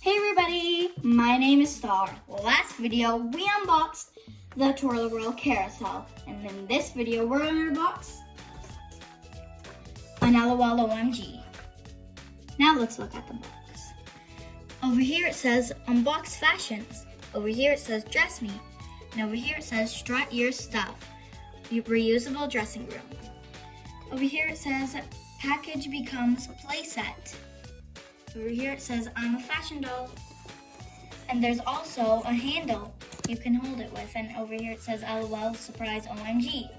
Hey everybody, my name is Star. Last video we unboxed the L.O.L carousel, and in this video we're going to unbox an L.O.L O.M.G. Now let's look at the box. Over here it says unboxed fashions. Over here it says dress me. And over here it says strut your stuff. Reusable dressing room. Over here it says package becomes playset. Over here it says I'm a fashion doll. And there's also a handle you can hold it with. And over here it says L.O.L surprise O.M.G.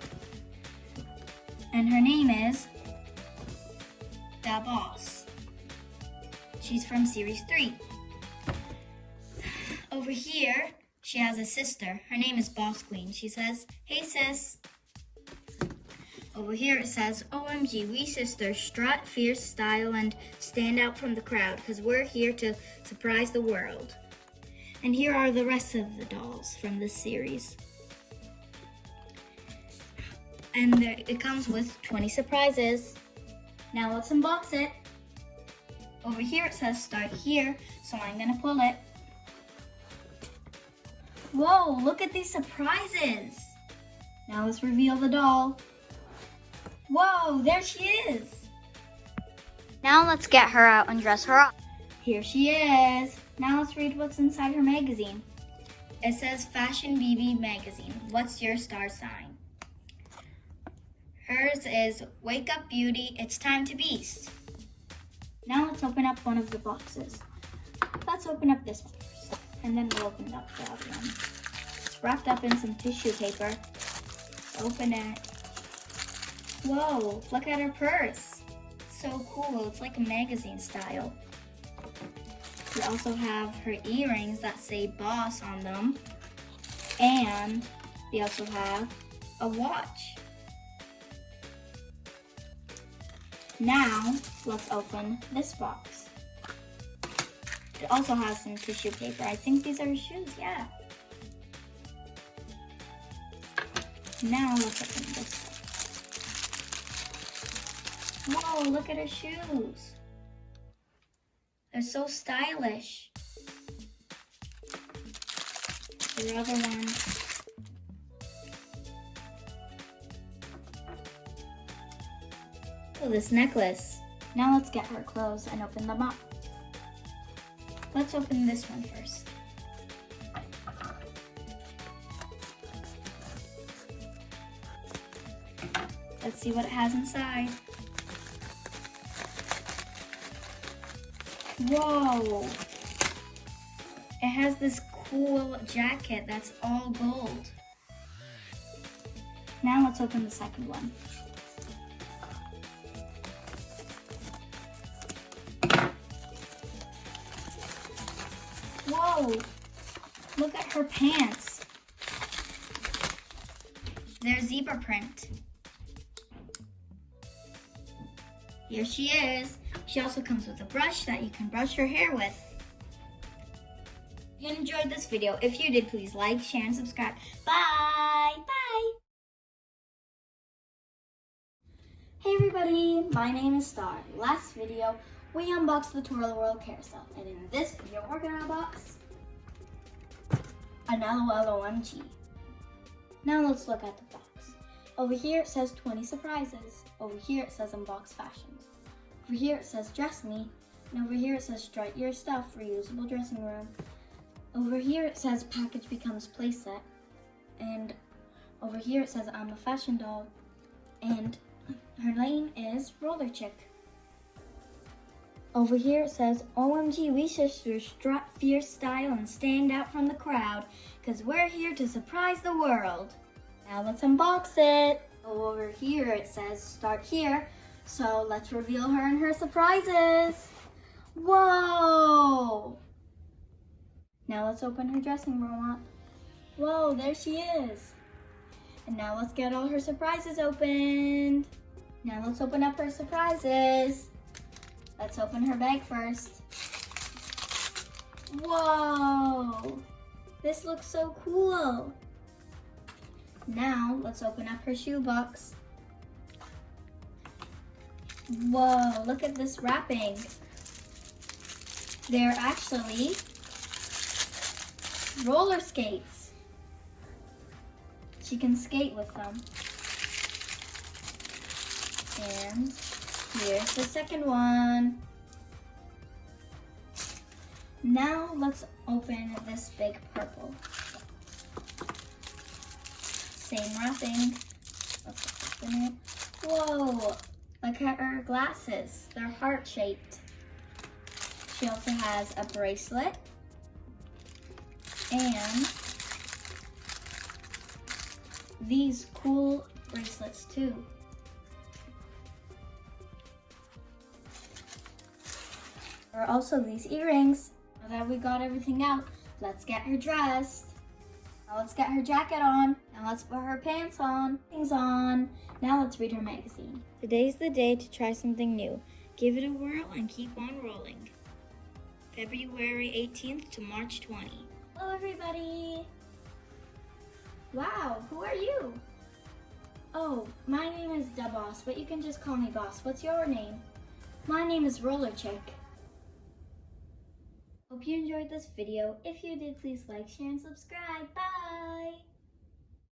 And her name is the Boss. She's from series 3. Over here she has a sister. Her name is Boss Queen. She says, "Hey sis." Over here it says, "O.M.G, we sisters strut, fierce style, and stand out from the crowd because we're here to surprise the world." And here are the rest of the dolls from this series. And it comes with 20 surprises. Now let's unbox it. Over here it says start here, so I'm gonna pull it. Whoa, look at these surprises. Now let's reveal the doll. Whoa, there she is. Now let's get her out and dress her up. Here she is. Now let's read what's inside her magazine. It says Fashion BB Magazine. What's your star sign? Hers is Wake Up Beauty, It's Time to Beast. Now let's open up one of the boxes. Let's open up this one first, and then we'll open up the other one. It's wrapped up in some tissue paper. Open it. Whoa, look at her purse. So cool, it's like a magazine style. We also have her earrings that say Boss on them. And we also have a watch. Now, let's open this box. It also has some tissue paper. I think these are her shoes, yeah. Now, let's open this one. Whoa, look at her shoes. They're so stylish. The other one. Oh, this necklace. Now let's get her clothes and open them up. Let's open this one first. Let's see what it has inside. Whoa! It has this cool jacket that's all gold. Now let's open the second one. Whoa! Look at her pants. They're zebra print. Here she is. She also comes with a brush that you can brush her hair with. If you enjoyed this video, if you did, please like, share, and subscribe. Bye! Bye! Hey everybody, my name is Star. Last video, we unboxed the L.O.L carousel. And in this video, we're going to unbox an L.O.L O.M.G. Now let's look at the box. Over here it says 20 surprises. Over here it says unboxed fashions. Over here it says dress me, and over here it says strut your stuff, reusable dressing room. Over here it says package becomes playset, and over here it says I'm a fashion doll, and her name is Roller Chick. Over here it says O.M.G, we sisters strut, fierce style, and stand out from the crowd, because we're here to surprise the world. Now let's unbox it. Over here it says start here. So let's reveal her and her surprises. Whoa! Now let's open her dressing room up. Whoa, there she is. And now let's get all her surprises opened. Now let's open up her surprises. Let's open her bag first. Whoa! This looks so cool. Now let's open up her shoebox. Whoa, look at this wrapping. They're actually roller skates. She can skate with them. And here's the second one. Now let's open this big purple. Same wrapping. Let's open it. Whoa, look at her glasses. They're heart-shaped. She also has a bracelet and these cool bracelets too. There are also these earrings. Now that we got everything out, let's get her dressed. Now let's get her jacket on. Now let's put her pants on. Things on. Now let's read her magazine. Today's the day to try something new. Give it a whirl and keep on rolling. February 18th to March 20. Hello everybody. Wow, who are you? Oh, my name is Da Boss, but you can just call me Boss. What's your name? My name is Roller Chick. Hope you enjoyed this video. If you did, please like, share, and subscribe. Bye!